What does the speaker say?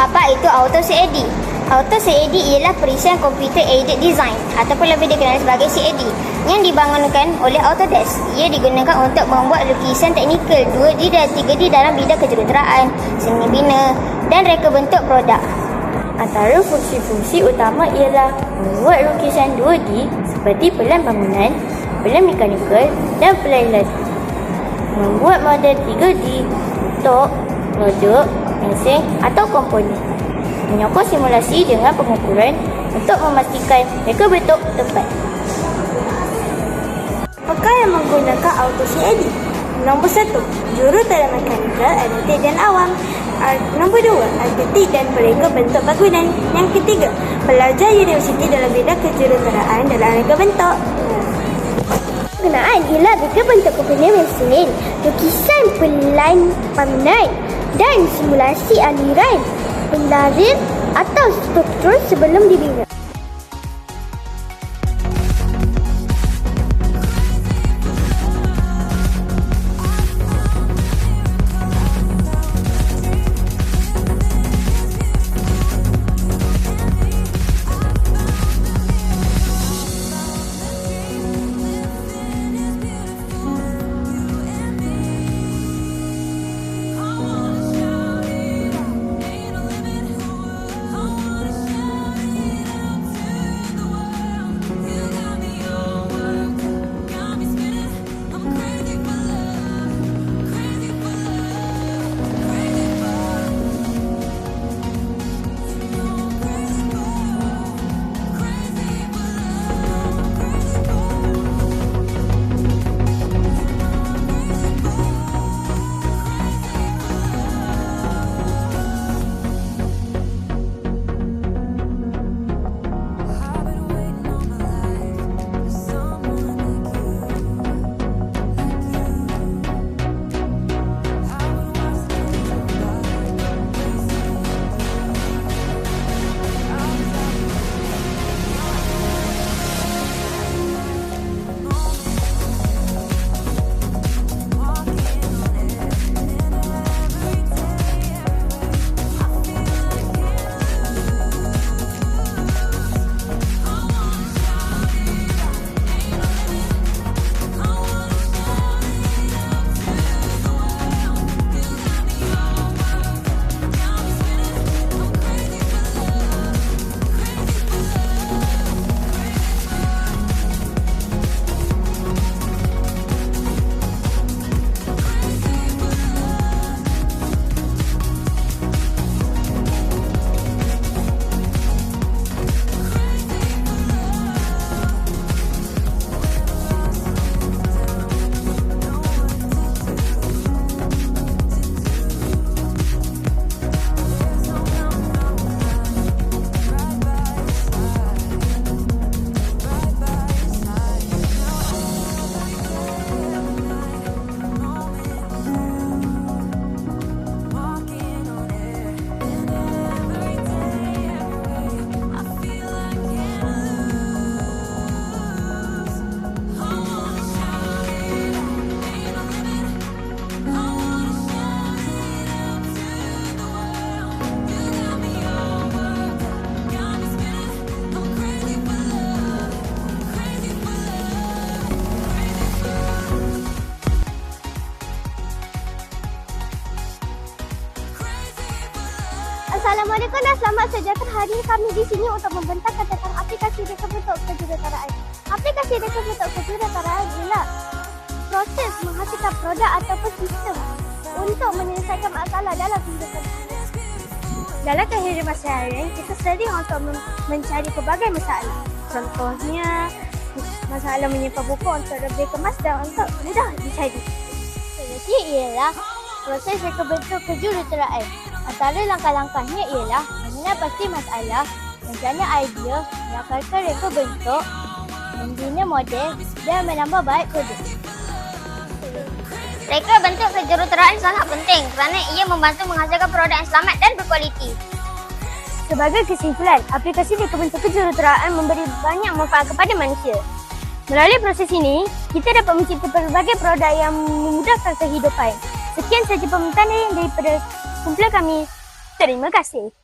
Apa itu Auto-CAD? Auto-CAD ialah perisian Computer Aided Design ataupun lebih dikenali sebagai CAD yang dibangunkan oleh Autodesk. Ia digunakan untuk membuat lukisan teknikal 2D dan 3D dalam bidang kejuruteraan, seni bina dan reka bentuk produk. Antara fungsi-fungsi utama ialah membuat lukisan 2D seperti pelan bangunan, pelan mekanikal dan pelan elastik. Membuat model 3D untuk produk, mesin atau komponen. Menyokong simulasi dengan pengukuran untuk memastikan reka bentuk tepat. Apakah yang menggunakan Auto-CAD? Nombor 1, jurutera mekanikal, analitik dan awam. Nombor 2, arkitek dan pereka bentuk bangunan. Yang ketiga, pelajar universiti dalam bidang kejuruteraan dalam reka bentuk. Penggunaan ialah reka bentuk komponen mesin, lukisan pelan bangunan dan simulasi aliran, pelarin atau struktur sebelum dibina. Assalamualaikum dan selamat sejahtera. Hari ini kami di sini untuk membentangkan tentang aplikasi reka bentuk kejuruteraan. Aplikasi reka bentuk kejuruteraan ialah proses menghasilkan produk ataupun sistem untuk menyelesaikan masalah dalam kehidupan. Dalam kehidupan seharian, kita sering untuk mencari pelbagai masalah. Contohnya, masalah menyimpan buku untuk lebih kemas dan untuk mudah dicari. Jadi ialah proses reka bentuk kejuruteraan. Antara langkah-langkahnya ialah mengenal pasti masalah, mencari idea, melakukan reka bentuk, membina model dan menambah baik produk. Reka bentuk kejuruteraan sangat penting kerana ia membantu menghasilkan produk yang selamat dan berkualiti. Sebagai kesimpulan, aplikasi reka bentuk kejuruteraan memberi banyak manfaat kepada manusia. Melalui proses ini, kita dapat menciptakan berbagai produk yang memudahkan kehidupan. Sekian sahaja pembintangan daripada kumpulan kami. Terima kasih.